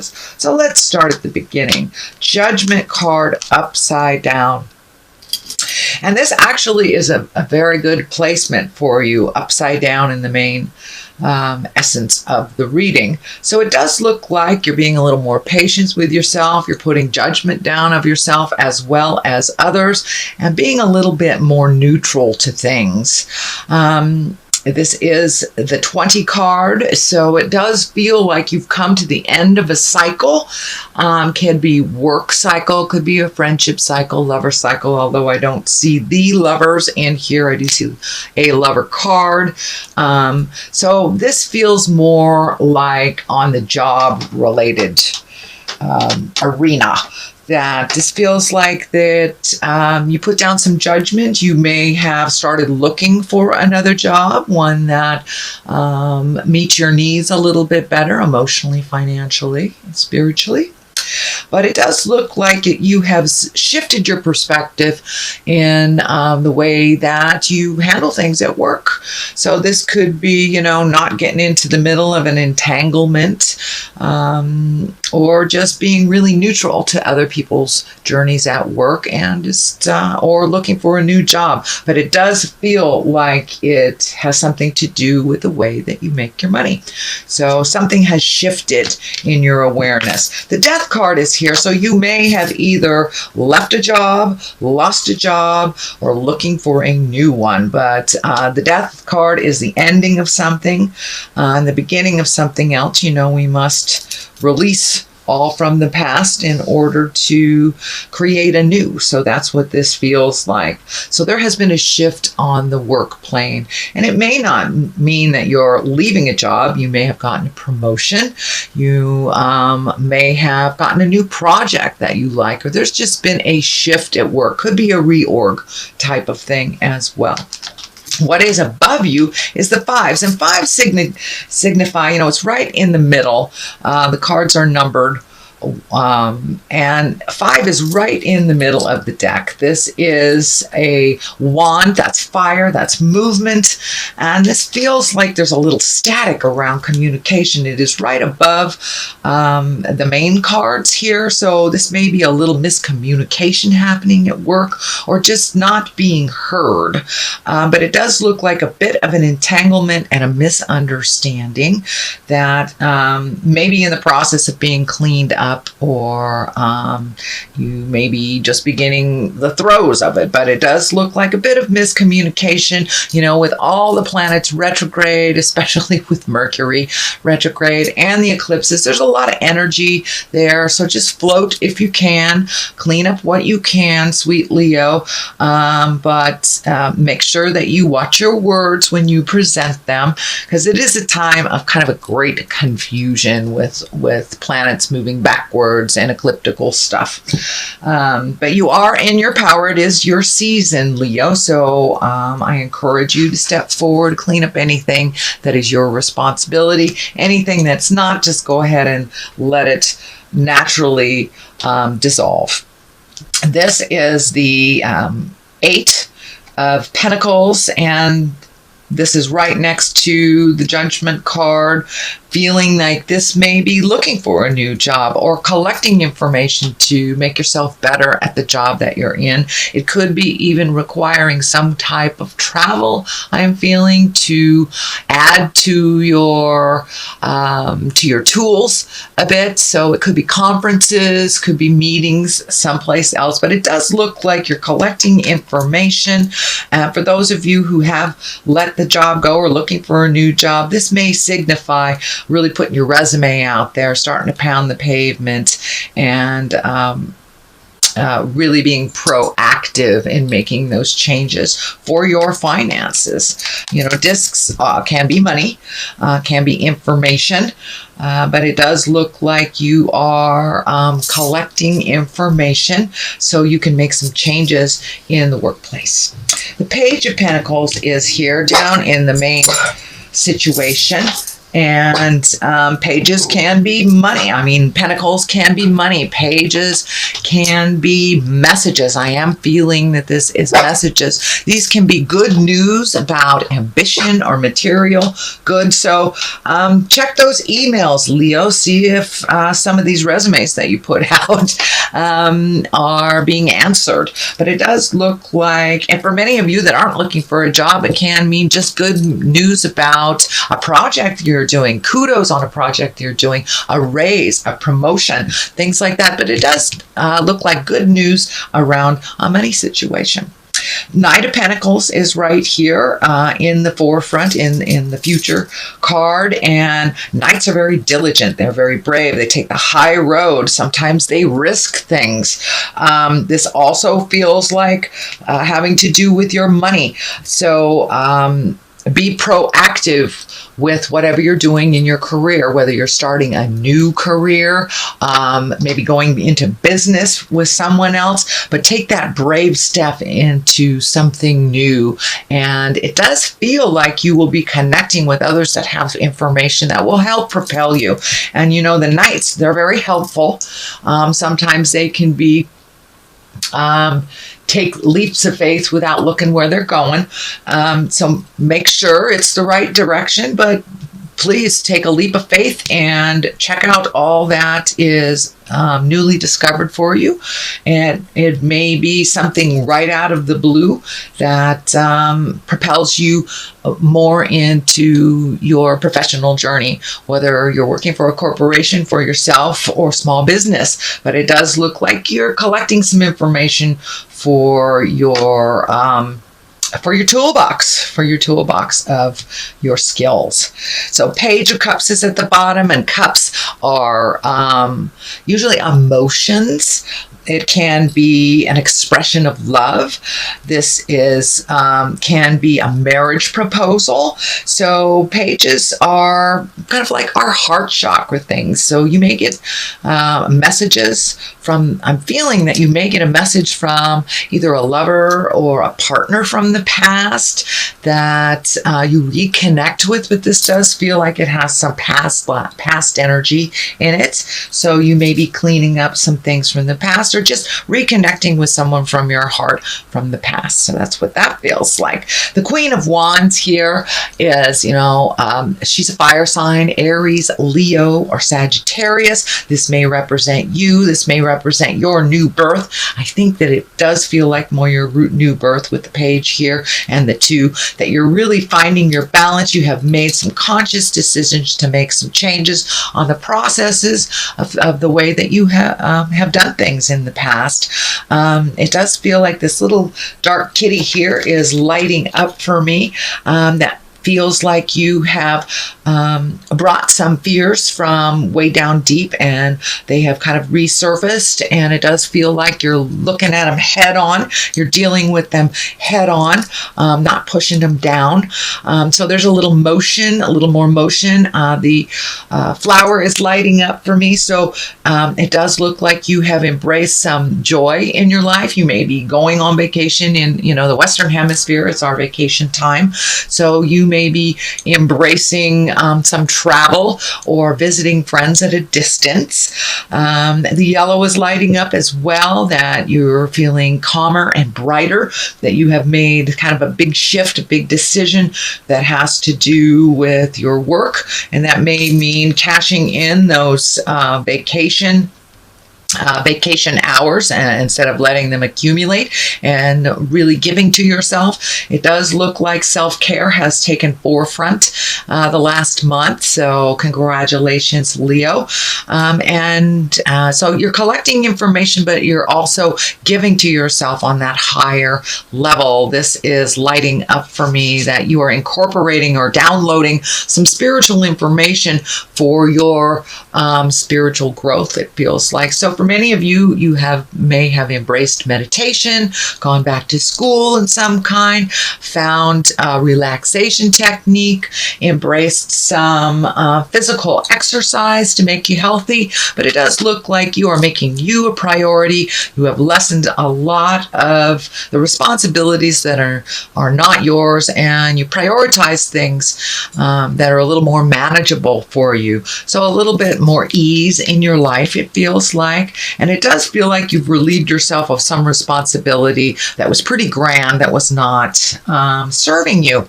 So let's start at the beginning. Judgment card upside down. And this actually is a very good placement for you upside down in the main essence of the reading. So it does look like you're being a little more patient with yourself. You're putting judgment down of yourself as well as others and being a little bit more neutral to things. This is the 20 card, so it does feel like you've come to the end of a cycle. Can be work cycle, could be a friendship cycle, lover cycle, although I don't see the lovers in here. I do see a lover card. So this feels more like on the job related arena. That this feels like that you put down some judgment. You may have started looking for another job, one that meets your needs a little bit better emotionally, financially, spiritually. But it does look like you have shifted your perspective in the way that you handle things at work. So this could be, not getting into the middle of an entanglement or just being really neutral to other people's journeys at work and just or looking for a new job. But it does feel like it has something to do with the way that you make your money. So something has shifted in your awareness. The Death card is here, so you may have either left a job, lost a job, or looking for a new one. But the Death card is the ending of something and the beginning of something else. We must release all from the past in order to create a new. So that's what this feels like. So there has been a shift on the work plane, and it may not mean that you're leaving a job. You may have gotten a promotion. You may have gotten a new project that you like, or there's just been a shift at work. Could be a reorg type of thing as well. What is above you is the fives, and fives signify, it's right in the middle. The cards are numbered. And 5 is right in the middle of the deck. This is a wand. That's fire. That's movement. And this feels like there's a little static around communication. It is right above the main cards here. So this may be a little miscommunication happening at work or just not being heard. But it does look like a bit of an entanglement and a misunderstanding that may be in the process of being cleaned up, or you may be just beginning the throes of it. But it does look like a bit of miscommunication, with all the planets retrograde, especially with Mercury retrograde and the eclipses. There's a lot of energy there. So just float if you can, clean up what you can, sweet Leo. But make sure that you watch your words when you present them, because it is a time of kind of a great confusion with planets moving backwards and ecliptical stuff. But you are in your power. It is your season, Leo. So I encourage you to step forward, clean up anything that is your responsibility. Anything that's not, just go ahead and let it naturally dissolve. This is the 8 of Pentacles, and this is right next to the Judgment card, feeling like this may be looking for a new job or collecting information to make yourself better at the job that you're in. It could be even requiring some type of travel, I am feeling, to add to your tools a bit. So it could be conferences, could be meetings someplace else, but it does look like you're collecting information. For those of you who have let the job go or looking for a new job, this may signify really putting your resume out there, starting to pound the pavement, and really being proactive in making those changes for your finances. Discs can be money, can be information, but it does look like you are collecting information so you can make some changes in the workplace. The Page of Pentacles is here down in the main situation. And pages can be money. I mean, pentacles can be money. Pages can be messages. I am feeling that this is messages. These can be good news about ambition or material good. So check those emails, Leo. See if some of these resumes that you put out are being answered. But it does look like, and for many of you that aren't looking for a job, it can mean just good news about a project you're doing, kudos on a project you're doing, a raise, a promotion, things like that. But it does look like good news around a money situation. Knight of Pentacles is right here in the forefront, in the future card. And Knights are very diligent. They're very brave. They take the high road. Sometimes they risk things. This also feels like having to do with your money. So be proactive with whatever you're doing in your career, whether you're starting a new career, maybe going into business with someone else, but take that brave step into something new. And it does feel like you will be connecting with others that have information that will help propel you. And you know, the Knights, they're very helpful. Sometimes they can be take leaps of faith without looking where they're going. So make sure it's the right direction, but please take a leap of faith and check out all that is newly discovered for you. And it may be something right out of the blue that propels you more into your professional journey, whether you're working for a corporation, for yourself, or small business. But it does look like you're collecting some information for your toolbox of your skills. So Page of Cups is at the bottom, and cups are usually emotions. It can be an expression of love. This is can be a marriage proposal. So pages are kind of like our heart chakra things. So you may get messages from, I'm feeling that you may get a message from either a lover or a partner from the past that you reconnect with, but this does feel like it has some past energy in it. So you may be cleaning up some things from the past, or just reconnecting with someone from your heart from the past. So that's what that feels like. The Queen of Wands here is, she's a fire sign, Aries, Leo, or Sagittarius. This may represent you. This may represent your new birth. I think that it does feel like more your new birth with the page here and the two, that you're really finding your balance. You have made some conscious decisions to make some changes on the processes of the way that you have done things in the past. It does feel like this little dark kitty here is lighting up for me. That feels like you have brought some fears from way down deep, and they have kind of resurfaced, and it does feel like you're looking at them head on. You're dealing with them head on, not pushing them down. So there's a little motion, a little more motion. The flower is lighting up for me. So it does look like you have embraced some joy in your life. You may be going on vacation in, the Western Hemisphere. It's our vacation time. So you may be embracing some travel or visiting friends at a distance. The yellow is lighting up as well, that you're feeling calmer and brighter, that you have made kind of a big shift, a big decision that has to do with your work. And that may mean cashing in those vacation hours instead of letting them accumulate, and really giving to yourself. It does look like self-care has taken forefront the last month. So congratulations, Leo. So you're collecting information, but you're also giving to yourself on that higher level. This is lighting up for me that you are incorporating or downloading some spiritual information for your spiritual growth, it feels like. So for For many of you, you may have embraced meditation, gone back to school in some kind, found a relaxation technique, embraced some physical exercise to make you healthy. But it does look like you are making you a priority. You have lessened a lot of the responsibilities that are not yours, and you prioritize things that are a little more manageable for you. So a little bit more ease in your life, it feels like. And it does feel like you've relieved yourself of some responsibility that was pretty grand, that was not serving you.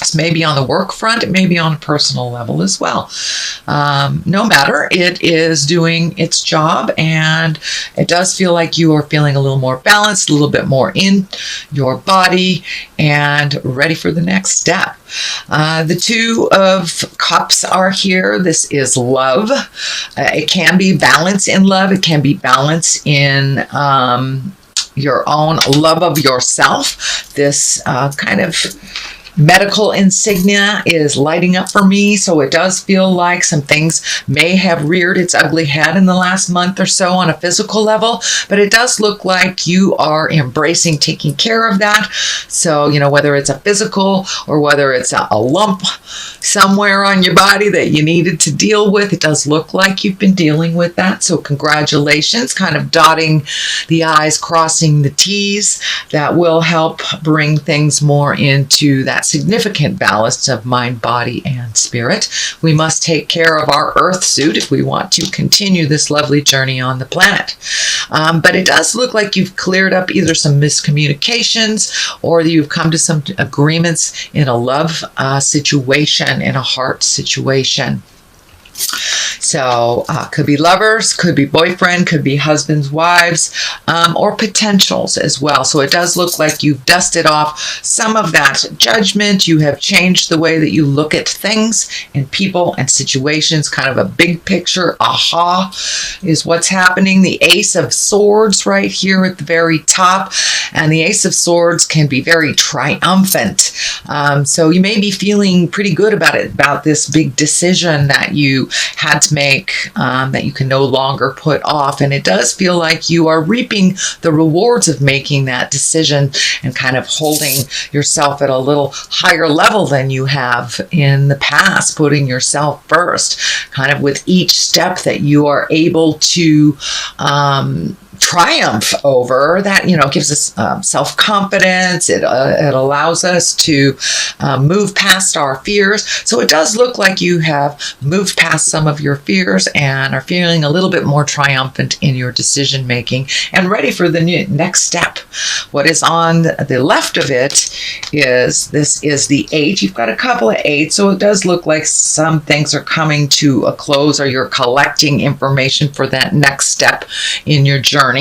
It's maybe on the work front, it may be on a personal level as well. No matter, it is doing its job, and it does feel like you are feeling a little more balanced, a little bit more in your body, and ready for the next step. The Two of Cups are here. This is love. It can be balance in love. It can be balance in your own love of yourself. This kind of medical insignia is lighting up for me, so it does feel like some things may have reared its ugly head in the last month or so on a physical level, but it does look like you are embracing taking care of that. So, whether it's a physical or whether it's a lump somewhere on your body that you needed to deal with, it does look like you've been dealing with that. So congratulations, kind of dotting the I's, crossing the T's. That will help bring things more into that significant balance of mind, body, and spirit. We must take care of our earth suit if we want to continue this lovely journey on the planet. But it does look like you've cleared up either some miscommunications, or you've come to some agreements in a love situation, in a heart situation. So could be lovers, could be boyfriend, could be husbands, wives, or potentials as well. So it does look like you've dusted off some of that judgment. You have changed the way that you look at things and people and situations, kind of a big picture. Aha is what's happening. The Ace of Swords right here at the very top. And the Ace of Swords can be very triumphant. So you may be feeling pretty good about this big decision that you had to make, that you can no longer put off. And it does feel like you are reaping the rewards of making that decision and kind of holding yourself at a little higher level than you have in the past, putting yourself first, kind of with each step that you are able to triumph over. That gives us self-confidence. It allows us to move past our fears. So it does look like you have moved past some of your fears and are feeling a little bit more triumphant in your decision making and ready for the next step. What is on the left of it is the 8. You've got a couple of 8, so it does look like some things are coming to a close, or you're collecting information for that next step in your journey.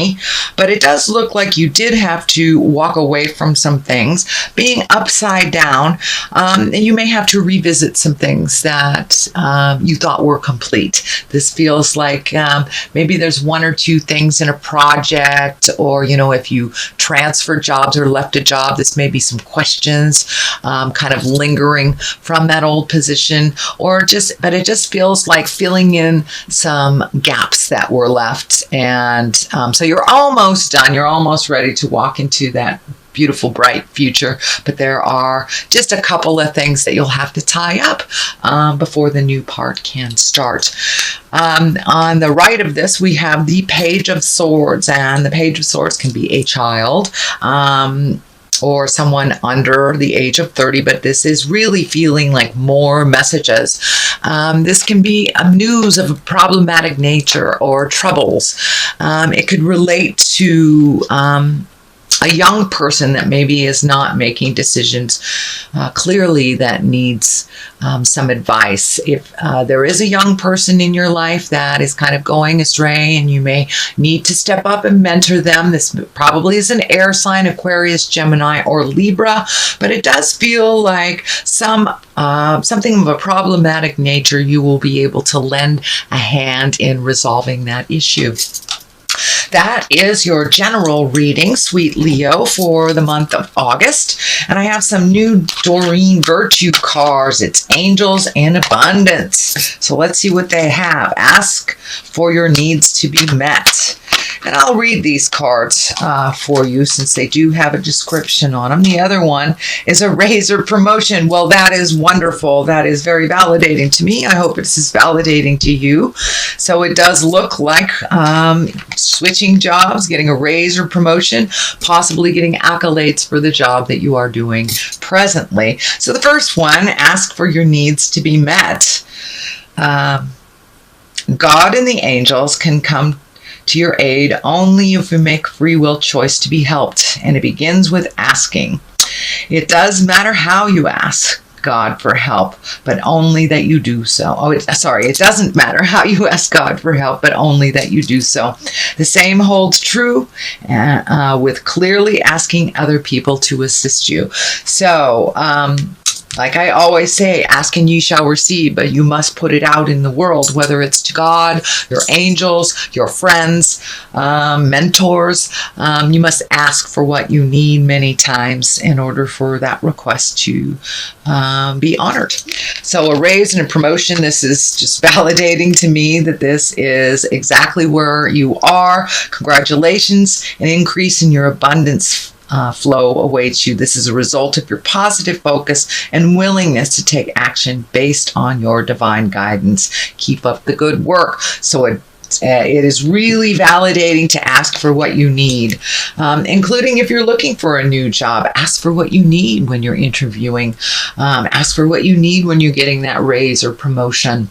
But it does look like you did have to walk away from some things. Being upside down, and you may have to revisit some things that you thought were complete. This feels like maybe there's one or two things in a project, or if you transferred jobs or left a job, this may be some questions kind of lingering from that old position, but it just feels like filling in some gaps that were left. And so you're almost done. You're almost ready to walk into that beautiful, bright future. But there are just a couple of things that you'll have to tie up before the new part can start. On the right of this, we have the Page of Swords, and the Page of Swords can be a child, or someone under the age of 30, but this is really feeling like more messages. This can be news of a problematic nature or troubles. It could relate to a young person that maybe is not making decisions clearly, that needs some advice. If there is a young person in your life that is kind of going astray and you may need to step up and mentor them, this probably is an air sign, Aquarius, Gemini, or Libra, but it does feel like something of a problematic nature. You will be able to lend a hand in resolving that issue. That is your general reading, sweet Leo, for the month of August. And I have some new Doreen Virtue cards. It's Angels and Abundance. So let's see what they have. Ask for your needs to be met. And I'll read these cards for you since they do have a description on them. The other one is a raise or promotion. Well, that is wonderful. That is very validating to me. I hope it's as validating to you. So it does look like switching jobs, getting a raise or promotion, possibly getting accolades for the job that you are doing presently. So the first one, ask for your needs to be met. God and the angels can come to your aid only if you make free will choice to be helped, and it begins with asking. It does matter how you ask God for help, but only that you do so. It doesn't matter how you ask God for help, but only that you do so. The same holds true with clearly asking other people to assist you. So, like I always say, ask and ye shall receive, but you must put it out in the world, whether it's to God, your angels, your friends, mentors. You must ask for what you need many times in order for that request to be honored. So a raise and a promotion, this is just validating to me that this is exactly where you are. Congratulations, an increase in your abundance flow awaits you. This is a result of your positive focus and willingness to take action based on your divine guidance. Keep up the good work. So it is really validating to ask for what you need, including if you're looking for a new job. Ask for what you need when you're interviewing. Ask for what you need when you're getting that raise or promotion.